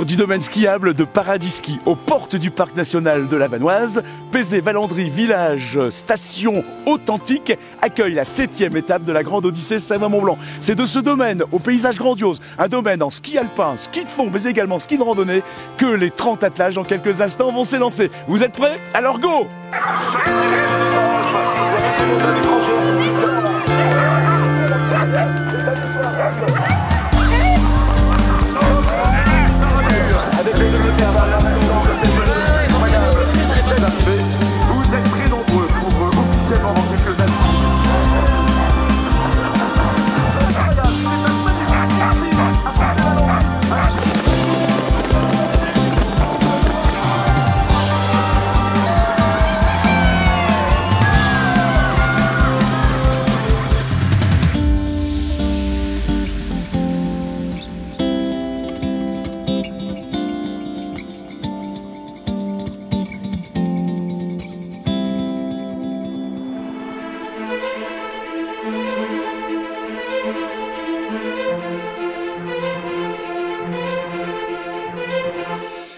cœur du domaine skiable de Paradis Ski, aux portes du parc national de la Vanoise, Pézé-Valandry village station authentique accueille la 7e étape de la grande odyssée Savoie-Mont-Blanc. C'est de ce domaine au paysage grandiose, un domaine en ski alpin, ski de fond mais également ski de randonnée, que les 30 attelages dans quelques instants vont s'élancer. Vous êtes prêts? Alors go! Vous êtes très nombreux pour officiellement dans quelques années.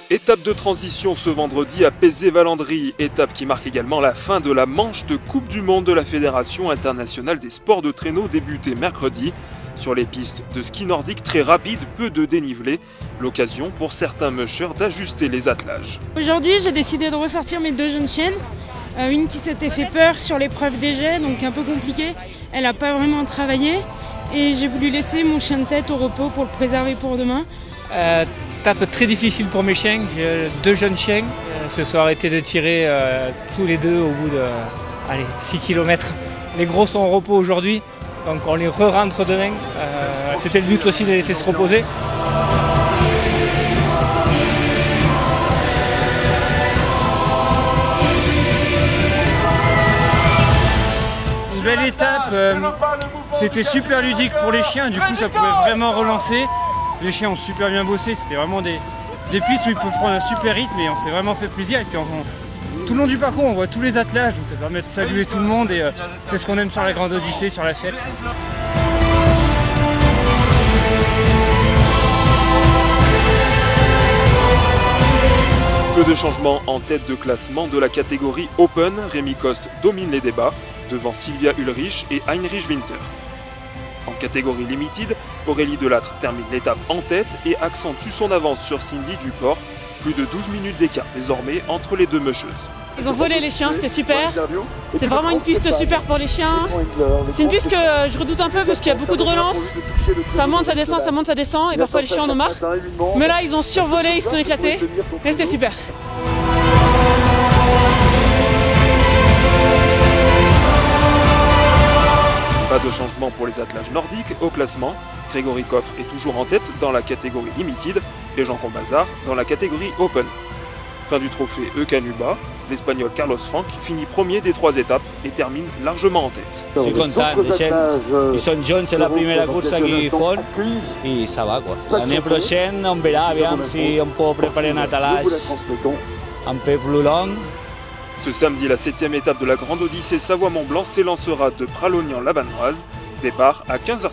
Étape de transition ce vendredi à Pézé-Valandry, étape qui marque également la fin de la manche de Coupe du Monde de la Fédération internationale des sports de traîneau débutée mercredi. Sur les pistes de ski nordique très rapides, peu de dénivelé, l'occasion pour certains mushers d'ajuster les attelages. Aujourd'hui, j'ai décidé de ressortir mes deux jeunes chiennes. Une qui s'était fait peur sur l'épreuve des jets, donc un peu compliqué. Elle n'a pas vraiment travaillé et j'ai voulu laisser mon chien de tête au repos pour le préserver pour demain. Étape très difficile pour mes chiens, j'ai deux jeunes chiens, se sont arrêtés de tirer tous les deux au bout de 6 km. Les gros sont au repos aujourd'hui, donc on les re-rentre demain. C'était le but aussi de les laisser se reposer. Une belle étape, c'était super ludique pour les chiens, du coup ça pouvait vraiment relancer. Les chiens ont super bien bossé, c'était vraiment des pistes où ils peuvent prendre un super rythme et on s'est vraiment fait plaisir. Et puis tout le long du parcours, on voit tous les attelages, donc ça permet de saluer tout le monde et c'est ce qu'on aime sur la grande odyssée, sur la fête. Peu de changements en tête de classement de la catégorie Open. Rémi Coste domine les débats devant Sylvia Ulrich et Heinrich Winter. En catégorie Limited, Aurélie Delattre termine l'étape en tête et accentue son avance sur Cindy Duport. Plus de 12 minutes d'écart désormais entre les deux musheuses. Ils ont volé les chiens, c'était super. C'était vraiment une piste super pour les chiens. C'est une piste que je redoute un peu parce qu'il y a beaucoup de relances. Ça monte, ça descend, ça monte, ça descend et parfois les chiens en ont marre. Mais là, ils ont survolé, ils se sont éclatés et c'était super. Pas de changement pour les attelages nordiques au classement. Grégory Coffre est toujours en tête dans la catégorie Limited et Jean Combazard dans la catégorie Open. Fin du trophée Eucanuba, l'Espagnol Carlos Franck finit premier des 3 étapes et termine largement en tête. Je suis content, les chiens, ils sont jeunes, c'est la première course qu'ils font et ça va quoi. L'année prochaine, on verra bien si on peut préparer un attelage un peu plus long. Ce samedi, la 7e étape de la grande odyssée Savoie-Mont-Blanc s'élancera de Pralognan-la-Vanoise, départ à 15h30.